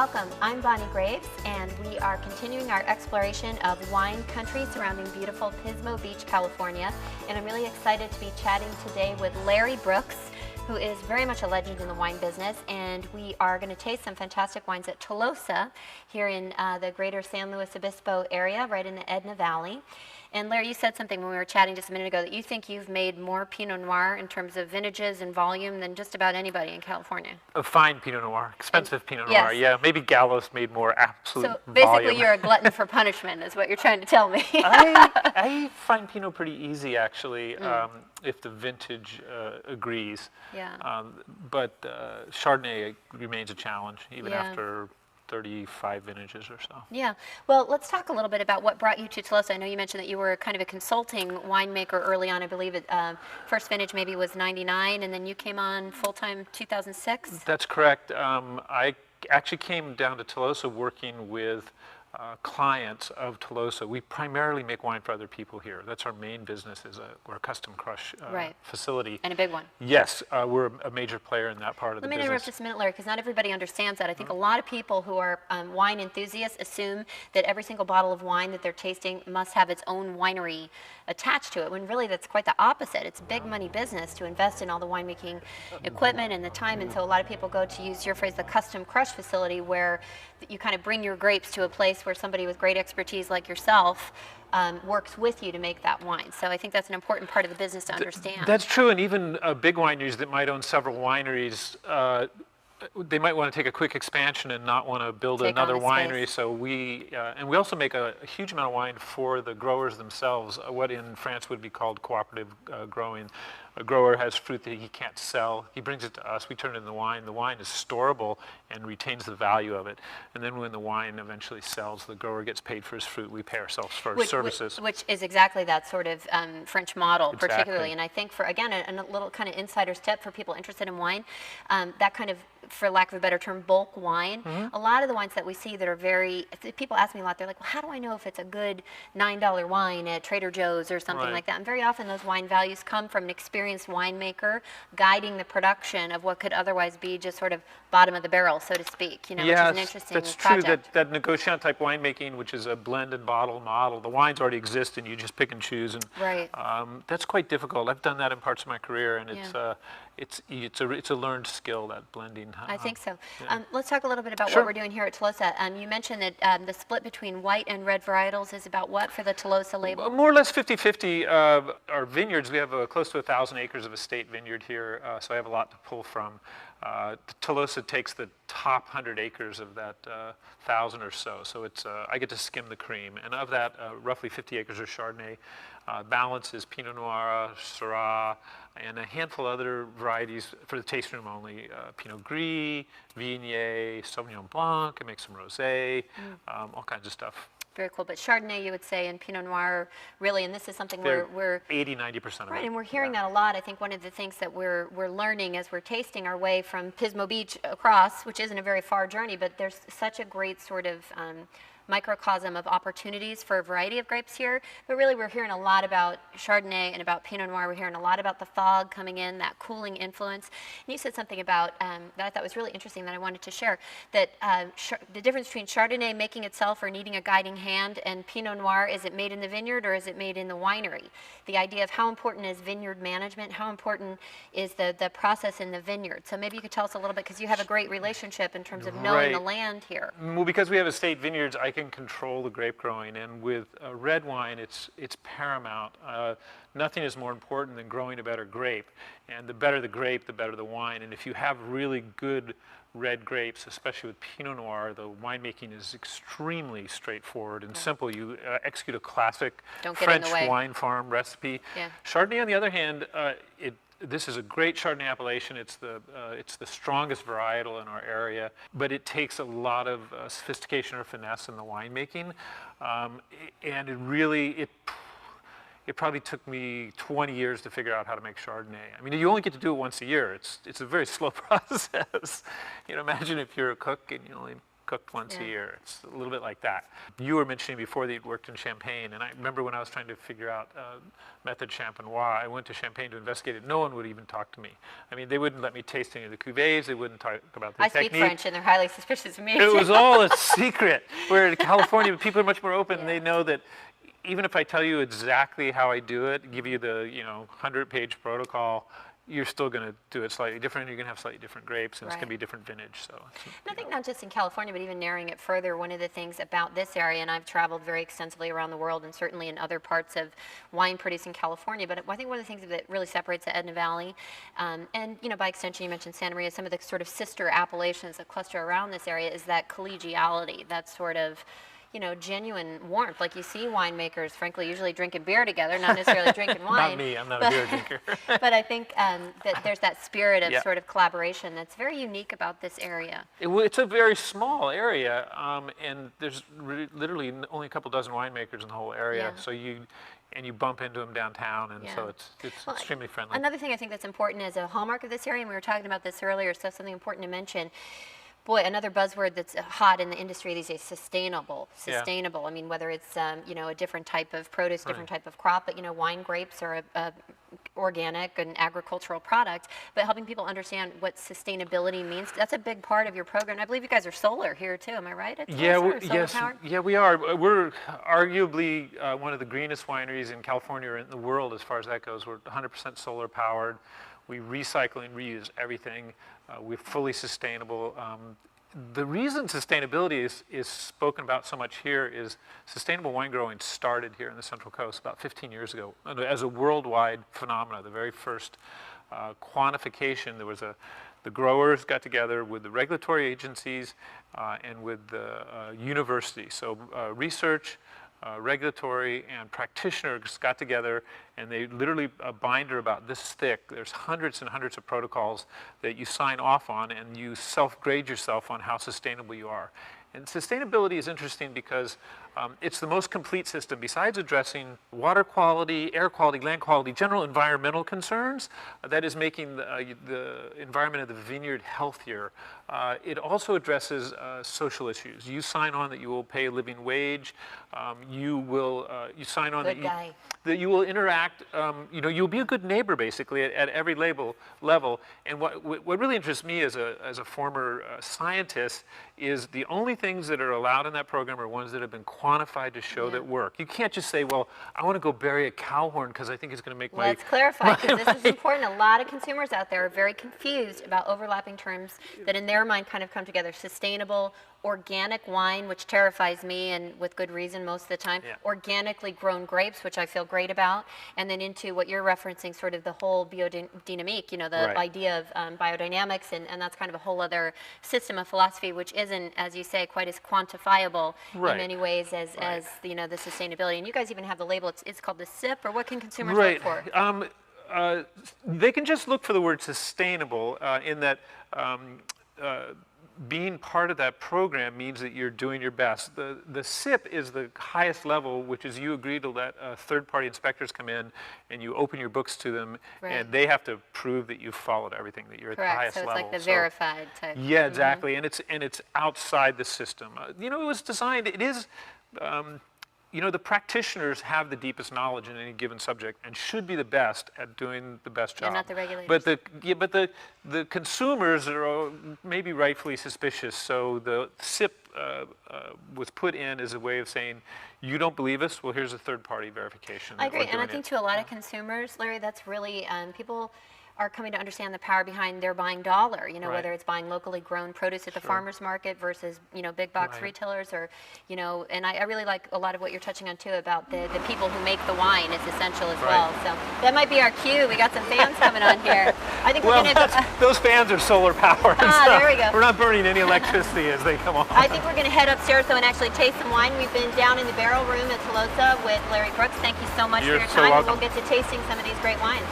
Welcome. I'm Bonnie Graves, and we are continuing our exploration of wine country surrounding beautiful Pismo Beach, California. And I'm really excited to be chatting today with Larry Brooks, who is very much a legend in the wine business, and we are going to taste some fantastic wines at Tolosa here in the greater San Luis Obispo area, right in the Edna Valley. And Larry, you said something when we were chatting just a minute ago that you think you've made more Pinot Noir in terms of vintages and volume than just about anybody in California. A fine Pinot Noir, expensive Pinot Noir. Yeah, maybe Gallo's made more absolute So basically volume. you're a glutton for punishment is what you're trying to tell me. I find Pinot pretty easy, actually, if the vintage agrees. Yeah. But Chardonnay remains a challenge, even Yeah. after 35 vintages or so. Yeah. Well, let's talk a little bit about what brought you to Tolosa. I know you mentioned that you were kind of a consulting winemaker early on. I believe it, first vintage maybe was 99, and then you came on full-time 2006? That's correct. I actually came down to Tolosa working with clients of Tolosa. We primarily make wine for other people here. That's our main business. We're a custom crush facility. And a big one. Yes, we're a major player in that part of the business. Let me interrupt just a minute, Larry, because not everybody understands that. I think a lot of people who are wine enthusiasts assume that every single bottle of wine that they're tasting must have its own winery attached to it, when really that's quite the opposite. It's big money business to invest in all the winemaking equipment and the time, and so a lot of people go to use your phrase, the custom crush facility, where you kind of bring your grapes to a place where somebody with great expertise like yourself works with you to make that wine. So I think that's an important part of the business to understand. That's true, and even big wineries that might own several wineries, they might want to take a quick expansion and not want to build another winery. So we also make a huge amount of wine for the growers themselves, what in France would be called cooperative growing. A grower has fruit that he can't sell. He brings it to us. We turn it into wine. The wine is storable and retains the value of it. And then when the wine eventually sells, the grower gets paid for his fruit. We pay ourselves for our services. Which is exactly that sort of French model, particularly. And I think for, again, a little kind of insider tip for people interested in wine, that kind of, for lack of a better term, bulk wine. A lot of the wines that we see that are people ask me a lot, they're like, well, how do I know if it's a good $9 wine at Trader Joe's or something like that? And very often those wine values come from an experienced winemaker guiding the production of what could otherwise be just sort of bottom of the barrel, so to speak, which is an interesting that's project. True, that negociant type winemaking, which is a blend and bottle model, the wines already exist and you just pick and choose, and that's quite difficult. I've done that in parts of my career, and it's a learned skill, that blending. I think so. Let's talk a little bit about what we're doing here at Tolosa. You mentioned that the split between white and red varietals is about what for the Tolosa label? More or less 50-50. Our vineyards, we have close to 1,000 acres of estate vineyard here, so I have a lot to pull from. Tolosa takes the top 100 acres of that 1,000 or so, so it's I get to skim the cream, and of that, roughly 50 acres are Chardonnay. Balance is Pinot Noir, Syrah, and a handful of other varieties for the tasting room only. Pinot Gris, Viognier, Sauvignon Blanc, I make some Rosé, all kinds of stuff. Very cool. But Chardonnay, you would say, and Pinot Noir, really, and this is something we're 80-90% of it. Right, and we're hearing that a lot. I think one of the things that we're learning as we're tasting our way from Pismo Beach across, which isn't a very far journey, but there's such a great sort of microcosm of opportunities for a variety of grapes here. But really, we're hearing a lot about Chardonnay and about Pinot Noir. We're hearing a lot about the fog coming in, that cooling influence. And you said something about that I thought was really interesting that I wanted to share, that the difference between Chardonnay making itself or needing a guiding hand and Pinot Noir, is it made in the vineyard or is it made in the winery? The idea of how important is vineyard management, how important is the process in the vineyard. So maybe you could tell us a little bit, because you have a great relationship in terms of knowing the land here. Well, because we have estate vineyards, I can control the grape growing, and with red wine, it's paramount. Nothing is more important than growing a better grape, and the better the grape, the better the wine. And if you have really good red grapes, especially with Pinot Noir, the winemaking is extremely straightforward and simple. You execute a classic French wine farm recipe. Chardonnay, on the other hand, this is a great Chardonnay appellation. It's the strongest varietal in our area, but it takes a lot of sophistication or finesse in the winemaking, and it probably took me 20 years to figure out how to make Chardonnay. I mean, you only get to do it once a year. It's a very slow process. Imagine if you're a cook and you only cooked once a Yeah. year. It's a little bit like that. You were mentioning before that you'd worked in Champagne, and I remember when I was trying to figure out method Champenois, I went to Champagne to investigate it. No one would even talk to me. I mean, they wouldn't let me taste any of the cuvées. They wouldn't talk about the I technique. speak French, and they're highly suspicious of me. It was all a secret. Where in California, people are much more open. Yeah. They know that even if I tell you exactly how I do it, give you the 100-page protocol, you're still going to do it slightly different. You're going to have slightly different grapes, and it's going to be different vintage. So, and I think not just in California, but even narrowing it further, one of the things about this area, and I've traveled very extensively around the world and certainly in other parts of wine producing California, but I think one of the things that really separates the Edna Valley, and by extension you mentioned Santa Maria, some of the sort of sister appellations that cluster around this area, is that collegiality, that sort of genuine warmth. Like you see winemakers, frankly, usually drinking beer together, not necessarily drinking wine. Not me, I'm not a beer drinker. But I think that there's that spirit of sort of collaboration that's very unique about this area. It's a very small area, and there's literally only a couple dozen winemakers in the whole area. Yeah. So you bump into them downtown, and so it's extremely friendly. Another thing I think that's important as a hallmark of this area, and we were talking about this earlier, so something important to mention. Boy, another buzzword that's hot in the industry these days, sustainable. Sustainable. Yeah. I mean, whether it's a different type of produce, different type of crop, but wine grapes are a organic and agricultural product, but helping people understand what sustainability means. That's a big part of your program. I believe you guys are solar here too. Am I right? Yeah, we are. We're arguably one of the greenest wineries in California or in the world as far as that goes. We're 100% solar powered. We recycle and reuse everything. We're fully sustainable. The reason sustainability is spoken about so much here is sustainable wine growing started here in the Central Coast about 15 years ago as a worldwide phenomenon. The very first quantification, the growers got together with the regulatory agencies and with the university. So research, regulatory, and practitioners got together, and they literally a binder about this thick. There's hundreds and hundreds of protocols that you sign off on, and you self-grade yourself on how sustainable you are. And sustainability is interesting because it's the most complete system. Besides addressing water quality, air quality, land quality, general environmental concerns, that is making the environment of the vineyard healthier. It also addresses social issues. You sign on that you will pay a living wage. You sign on that you will interact. You'll be a good neighbor basically at every level. And what really interests me as a former scientist is the only things that are allowed in that program are ones that have been quantified to show that work. You can't just say, well, I want to go bury a cow horn because I think it's going to make Let's clarify, because this is important. A lot of consumers out there are very confused about overlapping terms that in their mind kind of come together. Sustainable, organic wine, which terrifies me, and with good reason most of the time. Yeah. Organically grown grapes, which I feel great about. And then into what you're referencing, sort of the whole biodynamique, the idea of biodynamics, and that's kind of a whole other system of philosophy, which isn't, as you say, quite as quantifiable in many ways as the sustainability. And you guys even have the label. It's called the SIP, or what can consumers look for? They can just look for the word sustainable in that being part of that program means that you're doing your best. The SIP is the highest level, which is you agree to let third-party inspectors come in and you open your books to them, and they have to prove that you've followed everything, that you're at the highest level. So it's like the verified type. Yeah, exactly, and it's outside the system. It was designed. It is. The practitioners have the deepest knowledge in any given subject and should be the best at doing the best job. And not the regulators. But the consumers are maybe rightfully suspicious. So the SIP was put in as a way of saying, you don't believe us? Well, here's a third-party verification. I agree, and I think to a lot of consumers, Larry, that's really people are coming to understand the power behind their buying dollar, whether it's buying locally grown produce at the farmer's market versus, big box retailers, or, and I really like a lot of what you're touching on too about the people who make the wine is essential as well. So that might be our cue. We got some fans coming on here. I think we're going to those fans are solar powered. There we go. We're not burning any electricity as they come on. I think we're going to head upstairs though and actually taste some wine. We've been down in the barrel room at Tolosa with Larry Brooks. Thank you so much for your time, and we'll get to tasting some of these great wines.